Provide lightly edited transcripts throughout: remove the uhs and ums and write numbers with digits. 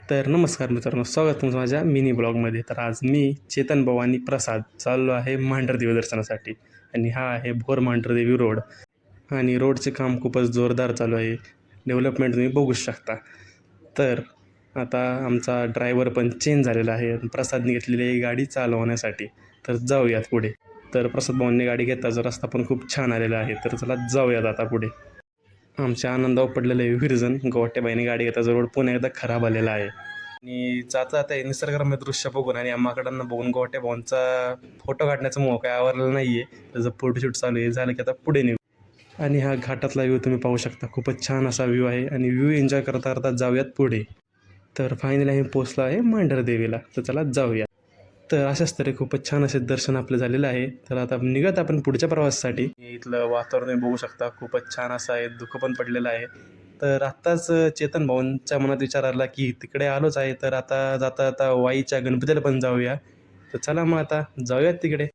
तर नमस्कार मित्रांनो, स्वागत तुमचं माझ्या मिनी ब्लॉगमध्ये. तर आज मी चेतन भाऊ आणि प्रसाद चाललो आहे मांढरदेवी दर्शनासाठी. आणि हा आहे भोर मांढरदेवी रोड. आणि रोडचे काम खूपच जोरदार चालू आहे. डेव्हलपमेंट तुम्ही बघू शकता. तर आता आमचा ड्रायव्हर पण चेंज झालेला आहे. प्रसादने घेतलेली आहे गाडी चालवण्यासाठी. तर जाऊयात पुढे. तर प्रसाद भाऊंनी गाडी घेताच रस्ता पण खूप छान आलेला आहे. तर चला जाऊयात आता पुढे. आमच्या आनंदावर पडलेलं आहे विरजन. गोट्याबाईने गाडी घेताचा रोड पुन्हा एकदा खराब आलेला आहे. आणि जाता आता निसर्गरम्य दृश्य बघून आणि आम्हाकडनं बघून गोट्या भाऊंचा फोटो काढण्याचा मोह काय आवरलेला नाही आहे. त्याचं फोटोशूट चालू आहे. झालं की आता पुढे निघू. आणि हा घाटातला व्ह्यू तुम्ही पाहू शकता. खूपच छान असा व्ह्यू आहे आणि व्ह्यू एन्जॉय करता करता जाऊयात पुढे. तर फायनली आम्ही पोचलो आहे मांढरदेवीला. तर चला जाऊया. तर अशाच तरी खूपच छान असे दर्शन आपलं झालेलं आहे. तर आता निघत आपण पुढच्या प्रवासासाठी. इथलं वातावरण तुम्ही बघू शकता. खूपच छान असं आहे. धुकं पण पडलेलं आहे. तर आत्ताच चेतन भाऊंच्या मनात विचार आला की तिकडे आलोच आहे, तर आता जाता जाता वाईच्या गणपतीला पण जाऊया. तर चला मग आता जाऊयात तिकडे.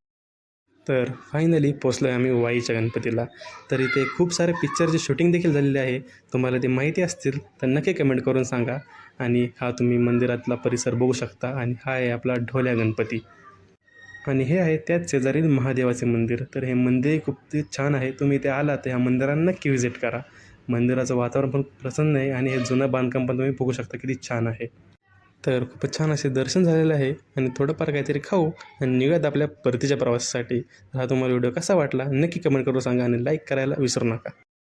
तर फायनली पोचलो आहे आम्ही वाईच्या गणपतीला. तर इथे खूप सारे पिक्चरचे शूटिंग देखील झालेले आहे. तुम्हाला ते माहिती असतील तर नक्की कमेंट करून सांगा. आणि हा तुम्ही मंदिरातला परिसर बघू शकता. आणि हा आहे आपला ढोल्या गणपती. आणि हे आहे त्याच शेजारील महादेवाचे मंदिर. तर हे मंदिर खूप छान आहे. तुम्ही इथे आलात तर ह्या मंदिरांना नक्की व्हिजिट करा. मंदिराचं वातावरण पण प्रसन्न आहे आणि हे जुनं बांधकाम पण तुम्ही बघू शकता किती छान आहे. तर खूपच छान असे दर्शन झालेलं आहे आणि थोडंफार काहीतरी खाऊ आणि निघूयात आपल्या परतीच्या प्रवासासाठी. हा तुम्हाला व्हिडिओ कसा वाटला नक्की कमेंट करून सांगा आणि लाईक करायला विसरू नका.